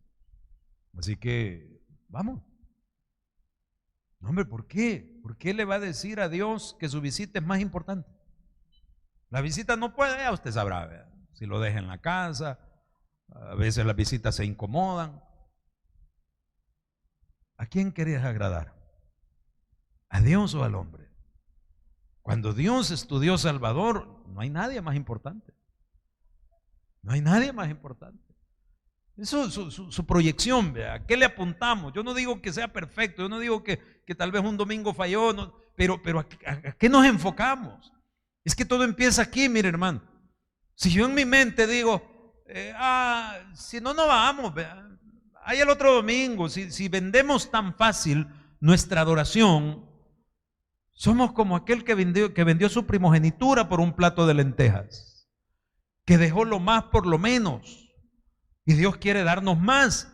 Así que, vamos. No, hombre, ¿por qué? ¿Por qué le va a decir a Dios que su visita es más importante? La visita no puede, ya usted sabrá, ¿verdad? Si lo deja en la casa, a veces las visitas se incomodan. ¿A quién querías agradar? ¿A Dios o al hombre? Cuando Dios es tu Dios Salvador, no hay nadie más importante. No hay nadie más importante. Eso es su proyección, ¿vea? ¿A qué le apuntamos? Yo no digo que sea perfecto, yo no digo que tal vez un domingo falló, no, pero ¿a qué nos enfocamos? Es que todo empieza aquí, mire hermano. Si yo en mi mente digo, si no, no vamos, ¿vea? Hay el otro domingo, si vendemos tan fácil nuestra adoración, somos como aquel que vendió su primogenitura por un plato de lentejas, que dejó lo más por lo menos. Y Dios quiere darnos más,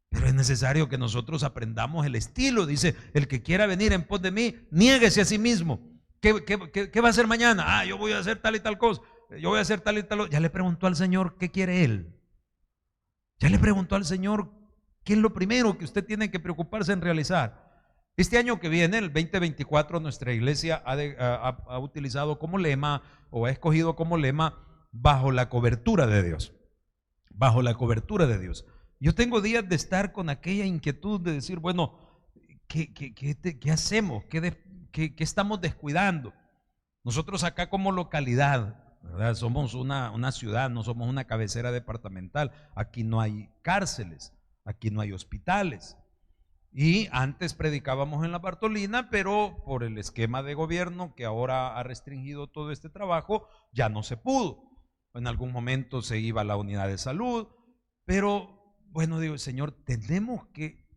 pero es necesario que nosotros aprendamos el estilo. Dice, el que quiera venir en pos de mí, niéguese a sí mismo. ¿Qué va a hacer mañana? Yo voy a hacer tal y tal cosa, yo voy a hacer tal y tal cosa. Ya le preguntó al Señor qué quiere Él. Ya le preguntó al Señor qué es lo primero que usted tiene que preocuparse en realizar. Este año que viene, el 2024, nuestra iglesia ha utilizado como lema, o ha escogido como lema, bajo la cobertura de Dios. Bajo la cobertura de Dios. Yo tengo días de estar con aquella inquietud de decir, bueno, ¿qué hacemos? ¿Qué estamos descuidando? Nosotros acá como localidad, ¿verdad? Somos una ciudad, no somos una cabecera departamental. Aquí no hay cárceles, aquí no hay hospitales. Y antes predicábamos en la Bartolina, pero por el esquema de gobierno que ahora ha restringido todo este trabajo, ya no se pudo. En algún momento se iba a la unidad de salud, pero bueno, digo, Señor, tenemos que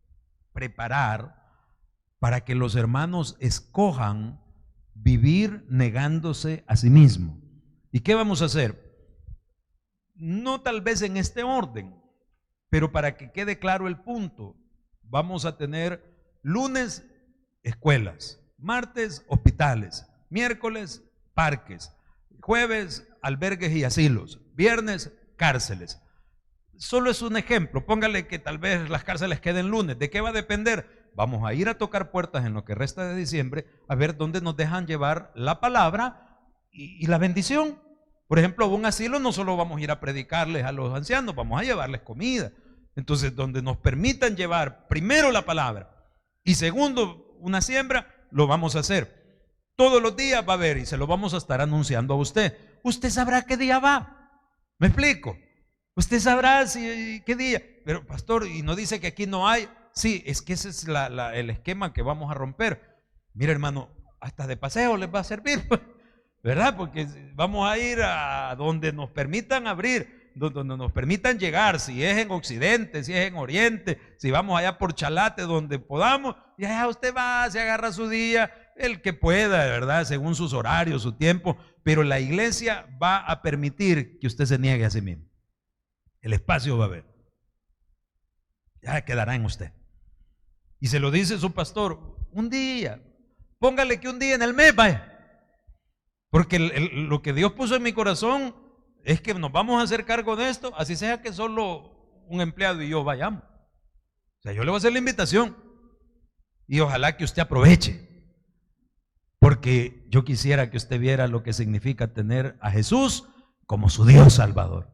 preparar para que los hermanos escojan vivir negándose a sí mismo. ¿Y qué vamos a hacer? No tal vez en este orden, pero para que quede claro el punto, vamos a tener lunes escuelas, martes hospitales, miércoles parques, jueves albergues y asilos, viernes cárceles. Solo es un ejemplo, póngale que tal vez las cárceles queden lunes. ¿De qué va a depender? Vamos a ir a tocar puertas en lo que resta de diciembre a ver dónde nos dejan llevar la palabra y la bendición. Por ejemplo, a un asilo no solo vamos a ir a predicarles a los ancianos, vamos a llevarles comida. Entonces, donde nos permitan llevar primero la palabra y segundo una siembra, lo vamos a hacer. Todos los días va a haber y se lo vamos a estar anunciando a usted. Usted sabrá qué día va. ¿Me explico? Usted sabrá qué día. Pero pastor, y no dice que aquí no hay. Sí, es que ese es el esquema que vamos a romper. Mira hermano, hasta de paseo les va a servir, ¿verdad? Porque vamos a ir a donde nos permitan abrir, donde nos permitan llegar, si es en Occidente, si es en Oriente, si vamos allá por Chalate, donde podamos, y allá usted va, se agarra su día, el que pueda, ¿verdad? Según sus horarios, su tiempo, pero la iglesia va a permitir que usted se niegue a sí mismo. El espacio va a haber. Ya quedará en usted. Y se lo dice su pastor, un día, póngale que un día en el mes, vaya. Porque lo que Dios puso en mi corazón es que nos vamos a hacer cargo de esto, así sea que solo un empleado y yo vayamos. O sea, yo le voy a hacer la invitación y ojalá que usted aproveche. Porque yo quisiera que usted viera lo que significa tener a Jesús como su Dios Salvador.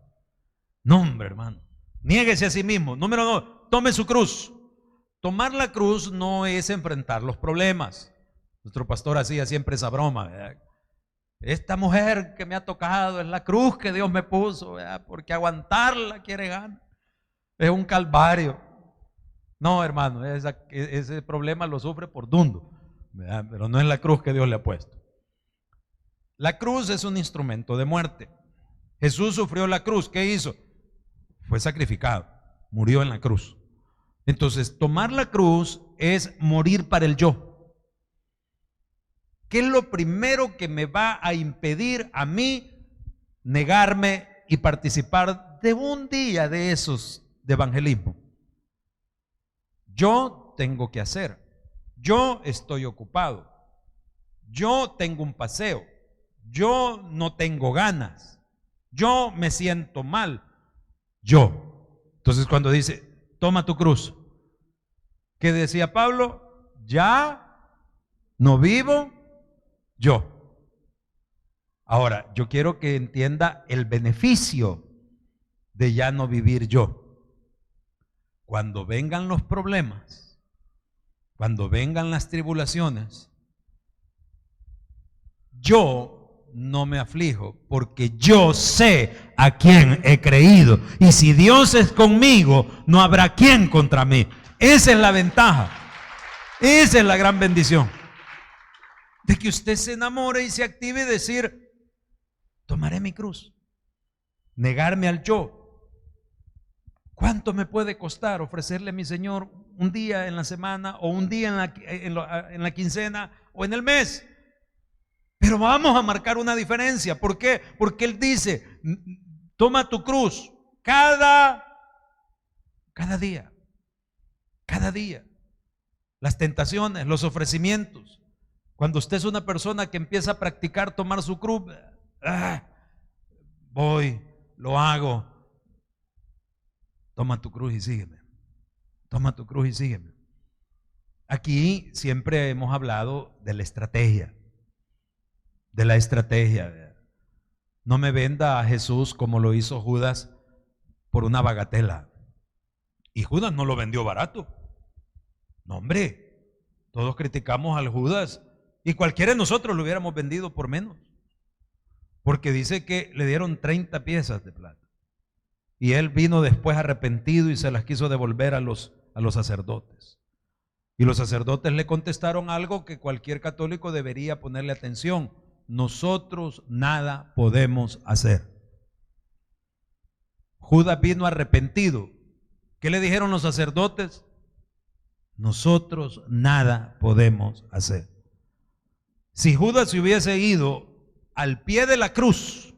No, hombre, hermano. Niéguese a sí mismo. Número 2, tome su cruz. Tomar la cruz no es enfrentar los problemas. Nuestro pastor hacía siempre esa broma, ¿verdad? Esta mujer que me ha tocado es la cruz que Dios me puso, ¿verdad? Porque aguantarla quiere ganar. Es un calvario. No, hermano, ese problema lo sufre por dundo, ¿verdad? Pero no es la cruz que Dios le ha puesto. La cruz es un instrumento de muerte. Jesús sufrió la cruz. ¿Qué hizo? Fue sacrificado, murió en la cruz. Entonces, tomar la cruz es morir para el yo. ¿Qué es lo primero que me va a impedir a mí negarme y participar de un día de esos de evangelismo? Yo tengo que hacer. Yo estoy ocupado. Yo tengo un paseo. Yo no tengo ganas. Yo me siento mal. Yo. Entonces cuando dice, toma tu cruz, ¿qué decía Pablo? Ya no vivo yo. Ahora, yo quiero que entienda el beneficio de ya no vivir yo. Cuando vengan los problemas, cuando vengan las tribulaciones, yo no me aflijo, porque yo sé a quién he creído. Y si Dios es conmigo, no habrá quien contra mí. Esa es la ventaja. Esa es la gran bendición. De que usted se enamore y se active y decir: tomaré mi cruz, negarme al yo. ¿Cuánto me puede costar ofrecerle a mi Señor un día en la semana, o un día en la quincena, o en el mes? Pero vamos a marcar una diferencia. ¿Por qué? Porque Él dice: toma tu cruz cada día. Cada día. Las tentaciones, los ofrecimientos. Cuando usted es una persona que empieza a practicar tomar su cruz, voy, lo hago. Toma tu cruz y sígueme. Toma tu cruz y sígueme. Aquí siempre hemos hablado de la estrategia. De la estrategia. No me venda a Jesús como lo hizo Judas por una bagatela. Y Judas no lo vendió barato. No, hombre. Todos criticamos al Judas, y cualquiera de nosotros lo hubiéramos vendido por menos. Porque dice que le dieron 30 piezas de plata. Y él vino después arrepentido y se las quiso devolver a los sacerdotes. Y los sacerdotes le contestaron algo que cualquier católico debería ponerle atención: nosotros nada podemos hacer. Judas vino arrepentido. ¿Qué le dijeron los sacerdotes? Nosotros nada podemos hacer. Si Judas se hubiese ido al pie de la cruz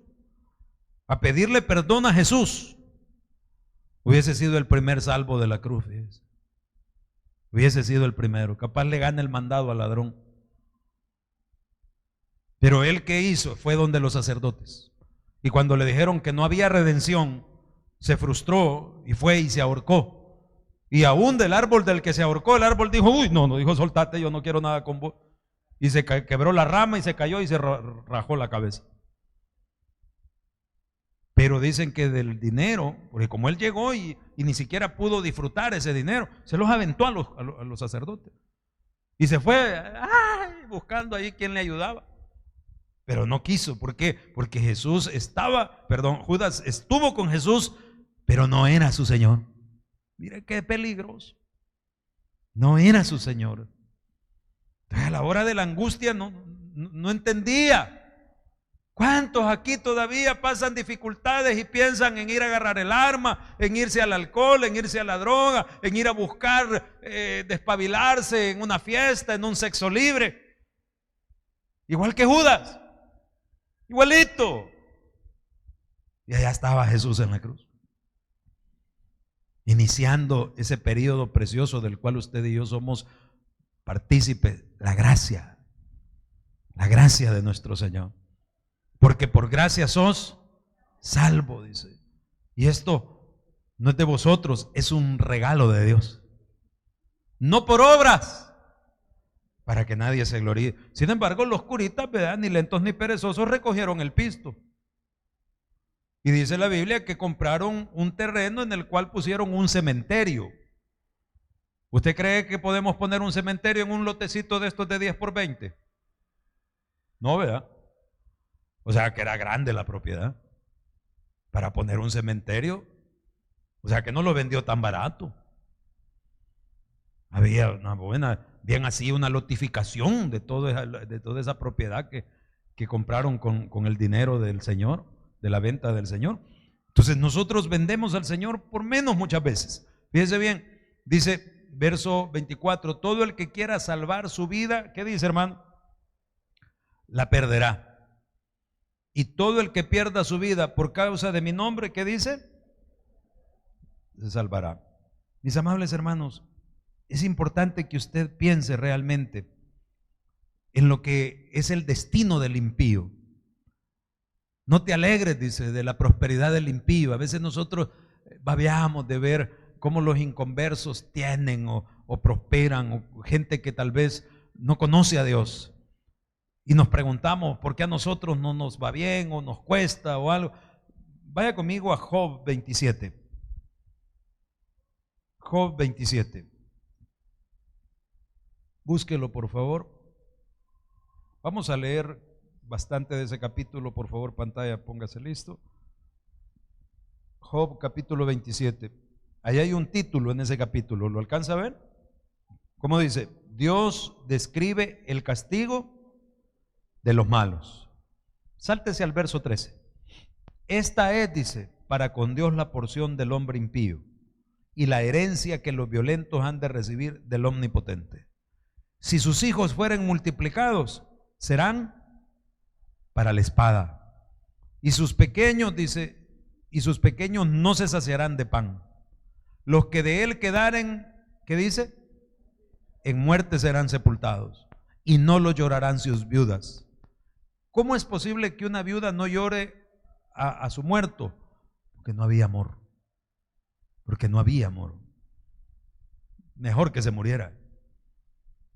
a pedirle perdón a Jesús, hubiese sido el primer salvo de la cruz, fíjese. Hubiese sido el primero. Capaz le gana el mandado al ladrón. Pero él, ¿qué hizo? Fue donde los sacerdotes. Y cuando le dijeron que no había redención, se frustró y fue y se ahorcó. Y aún del árbol del que se ahorcó, el árbol dijo: uy, no, dijo: soltate, yo no quiero nada con vos. Y se quebró la rama y se cayó y se rajó la cabeza. Pero dicen que del dinero, porque como él llegó y ni siquiera pudo disfrutar ese dinero, se los aventó a los sacerdotes. Y se fue buscando ahí quien le ayudaba. Pero no quiso. ¿Por qué? Porque Judas estuvo con Jesús, pero no era su Señor. Mire qué peligroso. No era su Señor. Entonces, a la hora de la angustia no entendía. ¿Cuántos aquí todavía pasan dificultades y piensan en ir a agarrar el arma, en irse al alcohol, en irse a la droga, en ir a buscar despabilarse en una fiesta, en un sexo libre? Igual que Judas, igualito. Y allá estaba Jesús en la cruz, iniciando ese periodo precioso del cual usted y yo somos partícipes, la gracia de nuestro Señor. Porque por gracia sos salvo, dice. Y esto no es de vosotros, es un regalo de Dios. No por obras, para que nadie se gloríe. Sin embargo, los curitas, ¿verdad?, ni lentos ni perezosos, recogieron el pisto. Y dice la Biblia que compraron un terreno en el cual pusieron un cementerio. ¿Usted cree que podemos poner un cementerio en un lotecito de estos de 10 por 20? No, ¿verdad? O sea que era grande la propiedad para poner un cementerio. O sea que no lo vendió tan barato. Había una buena, bien así, una lotificación de toda esa propiedad que compraron con el dinero del Señor, de la venta del Señor. Entonces nosotros vendemos al Señor por menos muchas veces. Fíjese bien, dice verso 24: todo el que quiera salvar su vida, ¿qué dice, hermano? La perderá. Y todo el que pierda su vida por causa de mi nombre, ¿qué dice? Se salvará. Mis amables hermanos, es importante que usted piense realmente en lo que es el destino del impío. No te alegres, dice, de la prosperidad del impío. A veces nosotros babeamos de ver cómo los inconversos tienen o prosperan, o gente que tal vez no conoce a Dios. Y nos preguntamos por qué a nosotros no nos va bien o nos cuesta o algo. Vaya conmigo a Job 27. Job 27. Búsquelo, por favor. Vamos a leer bastante de ese capítulo, por favor, pantalla, póngase listo. Job capítulo 27. Ahí hay un título en ese capítulo, ¿lo alcanza a ver? ¿Cómo dice? Dios describe el castigo de los malos. Sáltese al verso 13. Esta es, dice, para con Dios la porción del hombre impío y la herencia que los violentos han de recibir del Omnipotente. Si sus hijos fueren multiplicados, serán para la espada. Y sus pequeños, dice, y sus pequeños no se saciarán de pan. Los que de él quedaren, ¿qué dice? En muerte serán sepultados y no lo llorarán sus viudas. ¿Cómo es posible que una viuda no llore a su muerto? Porque no había amor. Porque no había amor. Mejor que se muriera.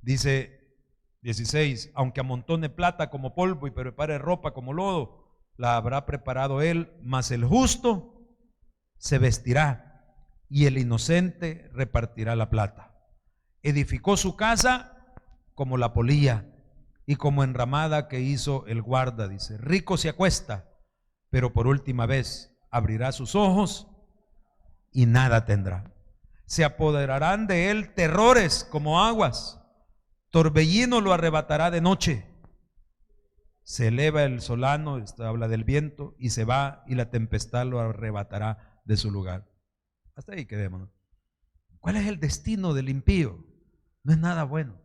Dice 16, aunque amontone plata como polvo y prepare ropa como lodo, la habrá preparado él, mas el justo se vestirá y el inocente repartirá la plata. Edificó su casa como la polilla y como enramada que hizo el guarda, dice. Rico se acuesta, pero por última vez abrirá sus ojos y nada tendrá. Se apoderarán de él terrores como aguas, torbellino lo arrebatará de noche. Se eleva el solano, esto habla del viento, y se va, y la tempestad lo arrebatará de su lugar. Hasta ahí quedémonos. ¿Cuál es el destino del impío? No es nada bueno.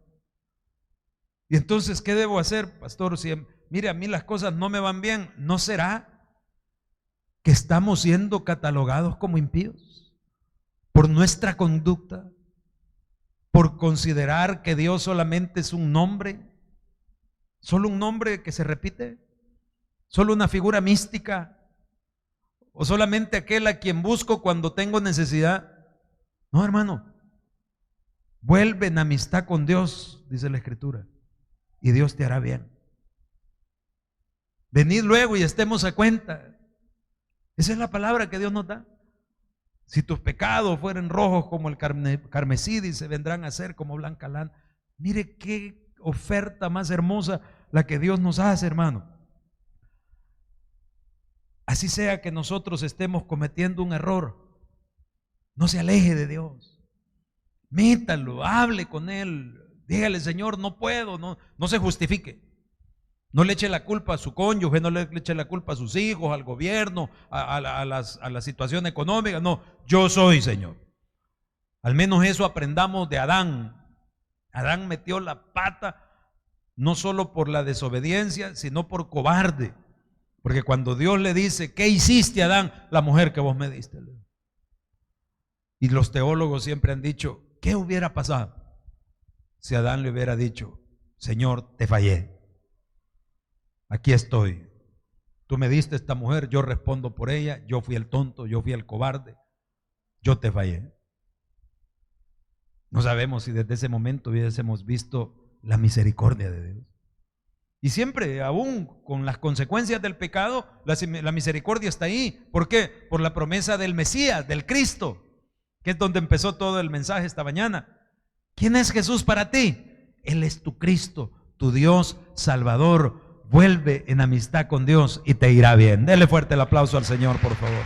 Y entonces, ¿qué debo hacer, pastor? Si mire, a mí las cosas no me van bien, ¿no será que estamos siendo catalogados como impíos por nuestra conducta? Por considerar que Dios solamente es un nombre, solo un nombre que se repite, solo una figura mística, o solamente aquel a quien busco cuando tengo necesidad. No, hermano, vuelve en amistad con Dios, dice la Escritura, y Dios te hará bien. Venid luego y estemos a cuenta. Esa es la palabra que Dios nos da. Si tus pecados fueren rojos como el carmesí, dice, vendrán a ser como blanca lana. Mire qué oferta más hermosa la que Dios nos hace, hermano. Así sea que nosotros estemos cometiendo un error, no se aleje de Dios. Mítalo, hable con Él. Dígale, Señor, no puedo, no se justifique. No le eche la culpa a su cónyuge, no le eche la culpa a sus hijos, al gobierno, a la situación económica. No, yo soy, Señor. Al menos eso aprendamos de Adán. Adán metió la pata no solo por la desobediencia, sino por cobarde. Porque cuando Dios le dice, ¿qué hiciste, Adán? La mujer que vos me diste. Y los teólogos siempre han dicho, ¿qué hubiera pasado si Adán le hubiera dicho, Señor, te fallé? Aquí estoy. Tú me diste esta mujer, yo respondo por ella, yo fui el tonto, yo fui el cobarde, yo te fallé. No sabemos si desde ese momento hubiésemos visto la misericordia de Dios. Y siempre, aún con las consecuencias del pecado, la misericordia está ahí. ¿Por qué? Por la promesa del Mesías, del Cristo, que es donde empezó todo el mensaje esta mañana. ¿Quién es Jesús para ti? Él es tu Cristo, tu Dios Salvador. Vuelve en amistad con Dios y te irá bien. Dele fuerte el aplauso al Señor, por favor.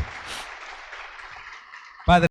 Padre.